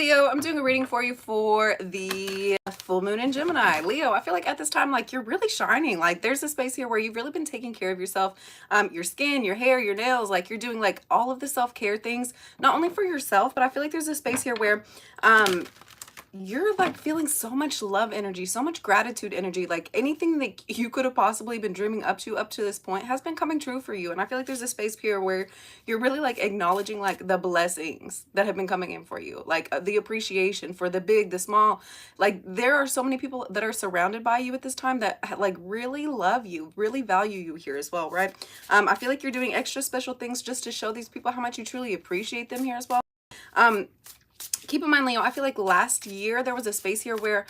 Leo, I'm doing a reading for you for the full moon in Gemini. Leo, I feel like at this time, like you're really shining. Like there's a space here where you've really been taking care of yourself, your skin, your hair, your nails. Like you're doing like all of the self-care things, not only for yourself, but I feel like there's a space here where you're like feeling so much love energy, so much gratitude energy. Like anything that you could have possibly been dreaming up to this point has been coming true for you. And I feel like there's a space here where you're really like acknowledging like the blessings that have been coming in for you, like the appreciation for the big, the small. Like there are so many people that are surrounded by you at this time that like really love you, really value you here as well, right? I feel like you're doing extra special things just to show these people how much you truly appreciate them here as well. Keep in mind, Leo, I feel like last year there was a space here where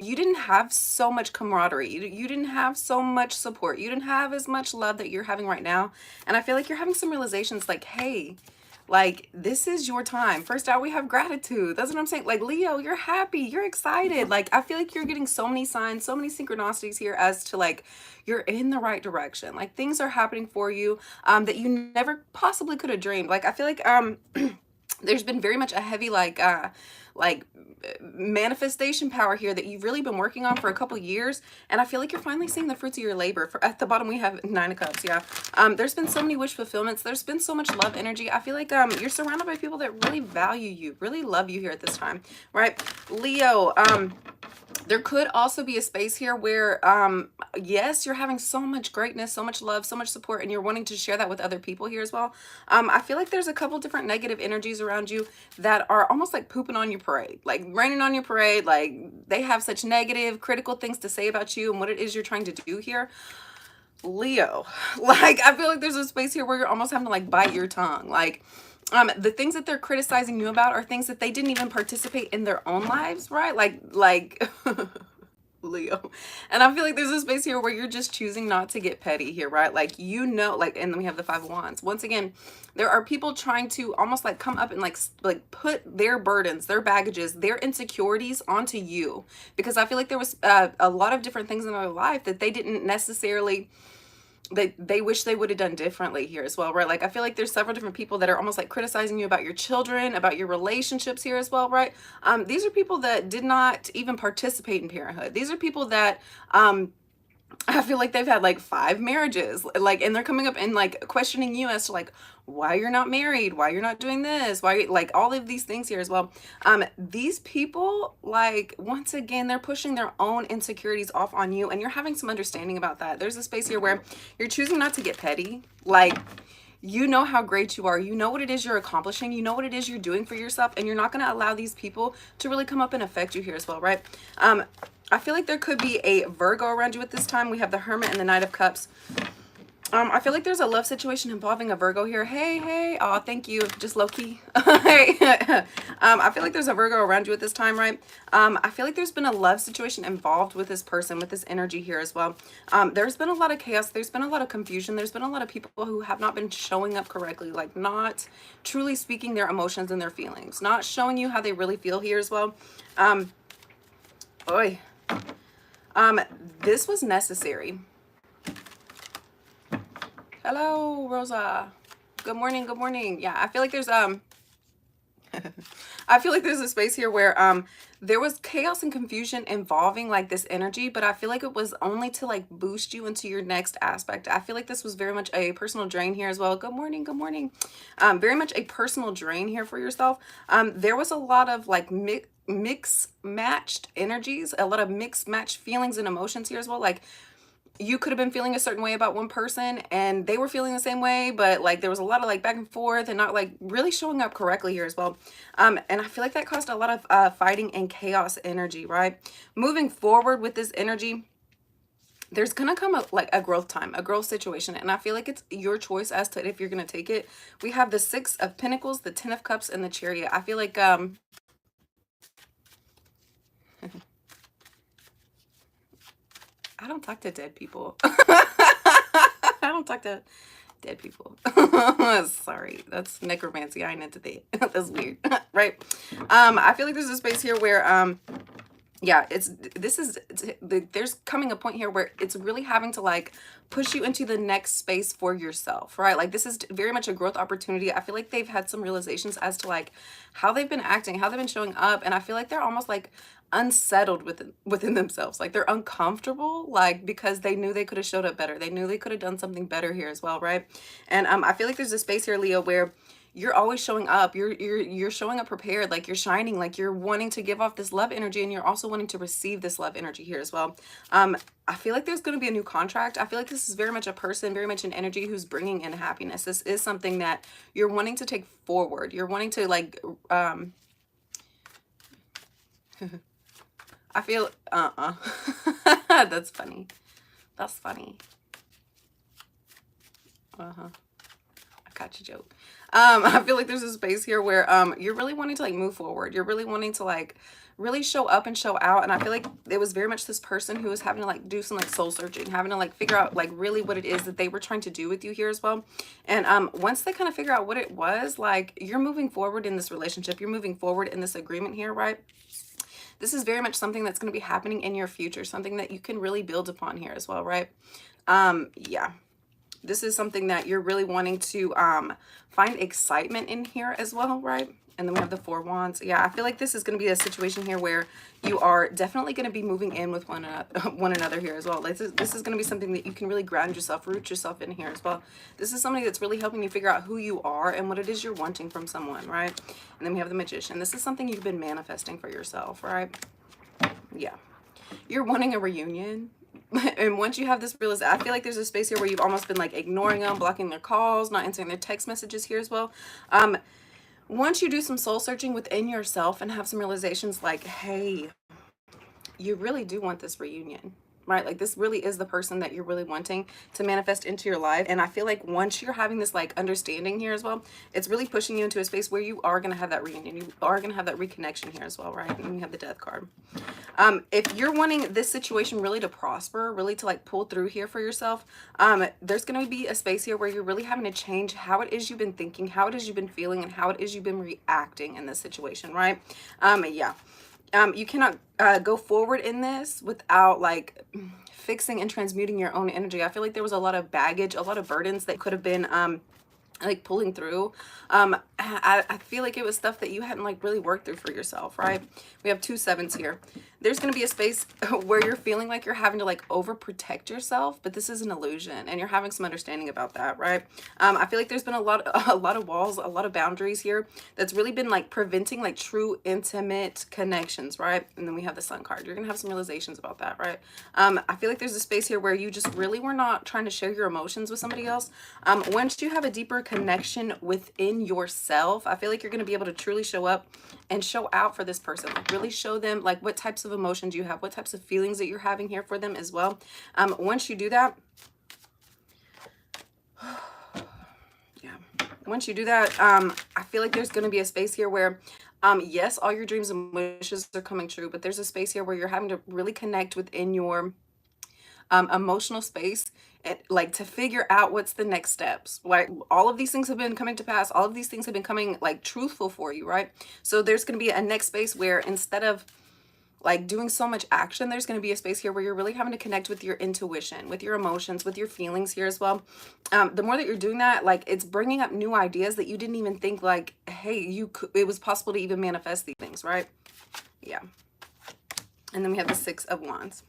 you didn't have so much camaraderie. You didn't have so much support. You didn't have as much love that you're having right now. And I feel like you're having some realizations like, hey, like this is your time. First out, we have gratitude. That's what I'm saying. Like Leo, you're happy. You're excited. Like I feel like you're getting so many signs, so many synchronicities here as to like you're in the right direction. Like things are happening for you that you never possibly could have dreamed. Like I feel like there's been very much a heavy like manifestation power here that you've really been working on for a couple years, and I feel like you're finally seeing the fruits of your labor. At the bottom we have Nine of Cups. Yeah, there's been so many wish fulfillments. There's been so much love energy. I feel like you're surrounded by people that really value you, really love you here at this time, right? Leo, there could also be a space here where yes, you're having so much greatness, so much love, so much support, and you're wanting to share that with other people here as well. I feel like there's a couple different negative energies around you that are almost like pooping on your parade, like raining on your parade. Like they have such negative, critical things to say about you and what it is you're trying to do here. Leo, like I feel like there's a space here where you're almost having to like bite your tongue. Like the things that they're criticizing you about are things that they didn't even participate in their own lives, right? Like Leo. And I feel like there's a space here where you're just choosing not to get petty here, right? Like, you know, like, and then we have the Five of Wands. Once again, there are people trying to almost like come up and like put their burdens, their baggages, their insecurities onto you. Because I feel like there was a lot of different things in their life that they didn't necessarily, they wish they would have done differently here as well, right? Like I feel like there's several different people that are almost like criticizing you about your children, about your relationships here as well, right? These are people that did not even participate in parenthood. These are people that I feel like they've had like 5 marriages, like, and they're coming up and like questioning you as to like why you're not married, why you're not doing this, why, like all of these things here as well. These people, like, once again, they're pushing their own insecurities off on you, and you're having some understanding about that. There's a space here where you're choosing not to get petty. Like, you know how great you are. You know what it is you're accomplishing. You know what it is you're doing for yourself, and you're not going to allow these people to really come up and affect you here as well, right? I feel like there could be a Virgo around you at this time. We have the Hermit and the Knight of Cups. I feel like there's a love situation involving a Virgo here. Hey, oh, thank you. Just low-key. Hey. I feel like there's a Virgo around you at this time, right? I feel like there's been a love situation involved with this person, with this energy here as well. There's been a lot of chaos. There's been a lot of confusion. There's been a lot of people who have not been showing up correctly, like not truly speaking their emotions and their feelings, not showing you how they really feel here as well. This was necessary. Hello, Rosa. Good morning. Good morning. Yeah, I feel like there's I feel like there's a space here where there was chaos and confusion involving like this energy, but I feel like it was only to like boost you into your next aspect. I feel like this was very much a personal drain here as well. Good morning. Good morning. Very much a personal drain here for yourself. There was a lot of like mix matched energies, a lot of mixed matched feelings and emotions here as well. Like you could have been feeling a certain way about one person and they were feeling the same way, but like there was a lot of like back and forth and not like really showing up correctly here as well. And I feel like that caused a lot of fighting and chaos energy, right? Moving forward with this energy, there's gonna come like a growth time, a growth situation, and I feel like it's your choice as to if you're gonna take it. We have the Six of Pentacles, the Ten of Cups, and the Chariot. I feel like I don't talk to dead people. I don't talk to dead people. Sorry, that's necromancy. I ain't into that. That's weird, right? I feel like there's a space here where yeah, there's coming a point here where it's really having to like push you into the next space for yourself, right? Like this is very much a growth opportunity. I feel like they've had some realizations as to like how they've been acting, how they've been showing up, and I feel like they're almost like unsettled within themselves. Like they're uncomfortable, like because they knew they could have showed up better. They knew they could have done something better here as well, right? And I feel like there's a space here, Leo, where you're always showing up. You're showing up prepared, like you're shining, like you're wanting to give off this love energy, and you're also wanting to receive this love energy here as well. I feel like there's going to be a new contract. I feel like this is very much a person, very much an energy who's bringing in happiness. This is something that you're wanting to take forward. You're wanting to like I feel that's funny. That's funny. Uh-huh. I got your joke. I feel like there's a space here where you're really wanting to like move forward. You're really wanting to like really show up and show out. And I feel like it was very much this person who was having to like do some like soul searching, having to like figure out like really what it is that they were trying to do with you here as well. And once they kind of figure out what it was, like you're moving forward in this relationship, you're moving forward in this agreement here, right? This is very much something that's going to be happening in your future, something that you can really build upon here as well, right? Yeah. This is something that you're really wanting to find excitement in here as well, right? And then we have the Four Wands. Yeah, I feel like this is going to be a situation here where you are definitely going to be moving in with one another here as well. This is going to be something that you can really ground yourself, root yourself in here as well. This is something that's really helping you figure out who you are and what it is you're wanting from someone, right? And then we have the Magician. This is something you've been manifesting for yourself, right? Yeah. You're wanting a reunion. And once you have this realization, I feel like there's a space here where you've almost been like ignoring them, blocking their calls, not answering their text messages here as well. Once you do some soul searching within yourself and have some realizations like, hey, you really do want this reunion, right? Like this really is the person that you're really wanting to manifest into your life. And I feel like once you're having this like understanding here as well, it's really pushing you into a space where you are going to have that reunion. You are going to have that reconnection here as well, right? And you have the Death card. If you're wanting this situation really to prosper, really to like pull through here for yourself, there's going to be a space here where you're really having to change how it is you've been thinking, how it is you've been feeling, and how it is you've been reacting in this situation, right? Yeah. You cannot go forward in this without like fixing and transmuting your own energy. I feel like there was a lot of baggage, a lot of burdens that could have been like pulling through. I feel like it was stuff that you hadn't like really worked through for yourself, right? We have 2 7s here. There's going to be a space where you're feeling like you're having to like overprotect yourself, but this is an illusion, and you're having some understanding about that, right? I feel like there's been a lot of walls, a lot of boundaries here that's really been like preventing like true intimate connections, right? And then we have the Sun card. You're gonna have some realizations about that, right? I feel like there's a space here where you just really were not trying to share your emotions with somebody else. Once you have a deeper connection within yourself, I feel like you're going to be able to truly show up and show out for this person, like really show them like what types of emotions you have, what types of feelings that you're having here for them as well. Once you do that, yeah, once you do that, I feel like there's going to be a space here where yes, all your dreams and wishes are coming true, but there's a space here where you're having to really connect within your emotional space, and like to figure out what's the next steps. Like all of these things have been coming to pass, all of these things have been coming like truthful for you, right? So there's going to be a next space where instead of like doing so much action, there's going to be a space here where you're really having to connect with your intuition, with your emotions, with your feelings here as well. The more that you're doing that, like it's bringing up new ideas that you didn't even think like, hey, it was possible to even manifest these things, right? Yeah. And then we have the 6 of Wands.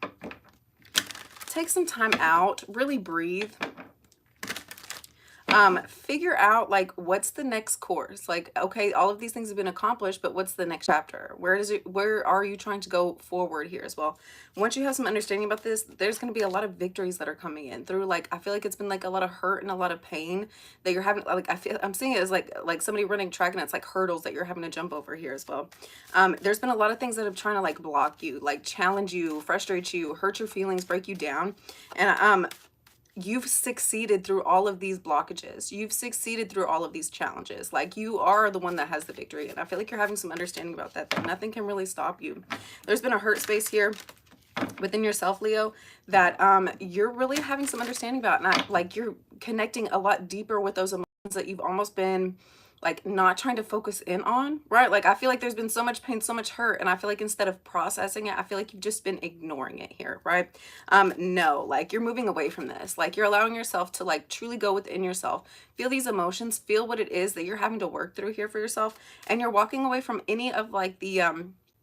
Take some time out, really breathe. Figure out like what's the next course. Like, okay, all of these things have been accomplished, but what's the next chapter? Where are you trying to go forward here as well? Once you have some understanding about this, there's going to be a lot of victories that are coming in through, like, I feel like it's been like a lot of hurt and a lot of pain that you're having. Like, I'm seeing it as like somebody running track, and it's like hurdles that you're having to jump over here as well. There's been a lot of things that have trying to like block you, like challenge you, frustrate you, hurt your feelings, break you down. And you've succeeded through all of these blockages. You've succeeded through all of these challenges. Like you are the one that has the victory. And I feel like you're having some understanding about that nothing can really stop you. There's been a hurt space here within yourself, Leo, that you're really having some understanding about. And like you're connecting a lot deeper with those emotions that you've almost been like not trying to focus in on, right? Like I feel like there's been so much pain, so much hurt, and I feel like instead of processing it, I feel like you've just been ignoring it here, right? No, like you're moving away from this. Like you're allowing yourself to like truly go within yourself, feel these emotions, feel what it is that you're having to work through here for yourself, and you're walking away from any of like the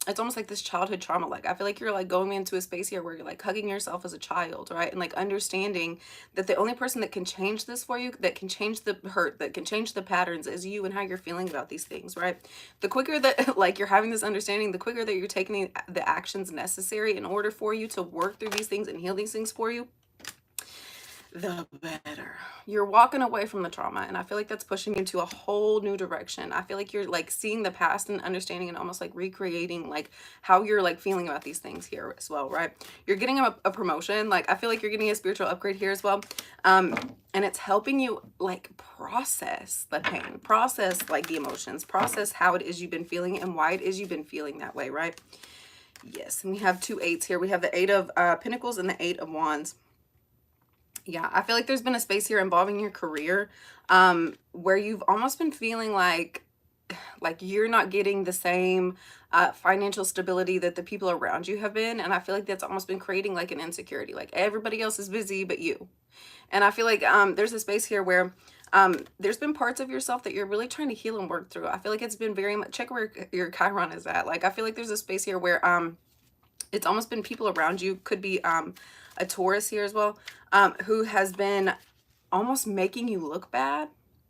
it's almost like this childhood trauma. Like I feel like you're like going into a space here where you're like hugging yourself as a child, right? And like understanding that the only person that can change this for you, that can change the hurt, that can change the patterns is you and how you're feeling about these things, right? The quicker that like you're having this understanding, the quicker that you're taking the actions necessary in order for you to work through these things and heal these things for you, the better. You're walking away from the trauma, and I feel like that's pushing you into a whole new direction. I feel like you're like seeing the past and understanding and almost like recreating like how you're like feeling about these things here as well, right? You're getting a promotion. Like I feel like you're getting a spiritual upgrade here as well. And it's helping you like process the pain, process like the emotions, process how it is you've been feeling and why it is you've been feeling that way, right? Yes, and we have 2 8s here. We have the 8 of Pentacles and the 8 of Wands. Yeah, I feel like there's been a space here involving your career, where you've almost been feeling like you're not getting the same financial stability that the people around you have been. And I feel like that's almost been creating like an insecurity, like everybody else is busy but you. And I feel like there's a space here where there's been parts of yourself that you're really trying to heal and work through. I feel like it's been very much, check where your Chiron is at. Like I feel like there's a space here where it's almost been people around you, could be a Taurus here as well, who has been almost making you look bad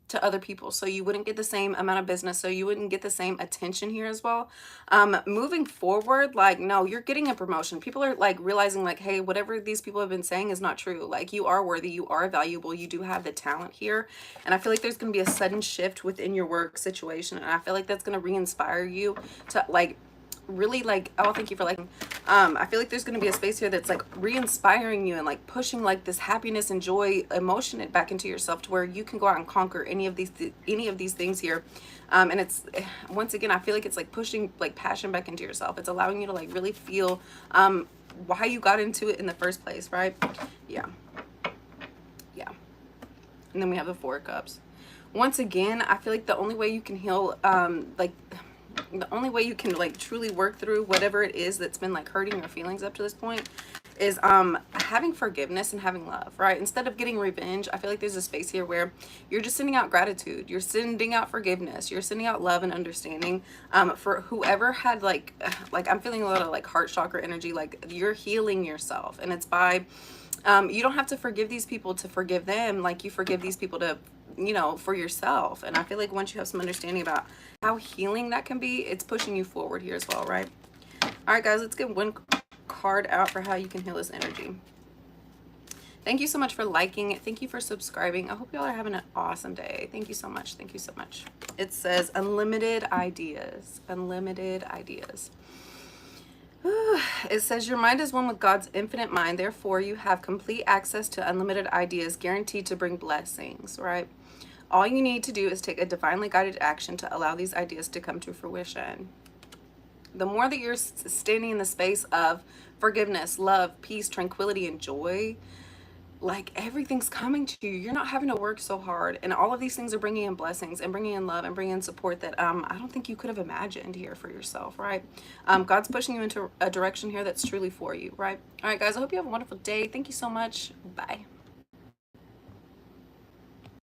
to other people, so you wouldn't get the same amount of business, so you wouldn't get the same attention here as well. Moving forward, like no, you're getting a promotion. People are like realizing like, hey, whatever these people have been saying is not true. Like you are worthy, you are valuable, you do have the talent here. And I feel like there's going to be a sudden shift within your work situation, and I feel like that's going to re-inspire you to like really like, oh, thank you for liking. I feel like there's going to be a space here that's like re-inspiring you and like pushing like this happiness and joy emotion back into yourself to where you can go out and conquer any of these things here. And it's, once again, I feel like it's like pushing like passion back into yourself. It's allowing you to like really feel why you got into it in the first place, right? Yeah. And then we have the 4 of Cups. Once again, I feel like the only way you can heal like the only way you can like truly work through whatever it is that's been like hurting your feelings up to this point is having forgiveness and having love, right? Instead of getting revenge, I feel like there's a space here where you're just sending out gratitude, you're sending out forgiveness, you're sending out love and understanding for whoever had like I'm feeling a lot of like heart chakra energy. Like you're healing yourself, and it's by you don't have to forgive these people to forgive them. Like you forgive these people to, you know, for yourself. And I feel like once you have some understanding about how healing that can be, it's pushing you forward here as well, right? All right, guys, let's get one card out for how you can heal this energy. Thank you so much for liking it. Thank you for subscribing. I hope y'all are having an awesome day. Thank you so much. Thank you so much. It says unlimited ideas. Unlimited ideas. It says your mind is one with God's infinite mind. Therefore, you have complete access to unlimited ideas guaranteed to bring blessings, right? All you need to do is take a divinely guided action to allow these ideas to come to fruition. The more that you're standing in the space of forgiveness, love, peace, tranquility, and joy, like everything's coming to you. You're not having to work so hard, and all of these things are bringing in blessings and bringing in love and bringing in support that I don't think you could have imagined here for yourself, right? God's pushing you into a direction here that's truly for you, right? All right, guys, I hope you have a wonderful day. Thank you so much. Bye.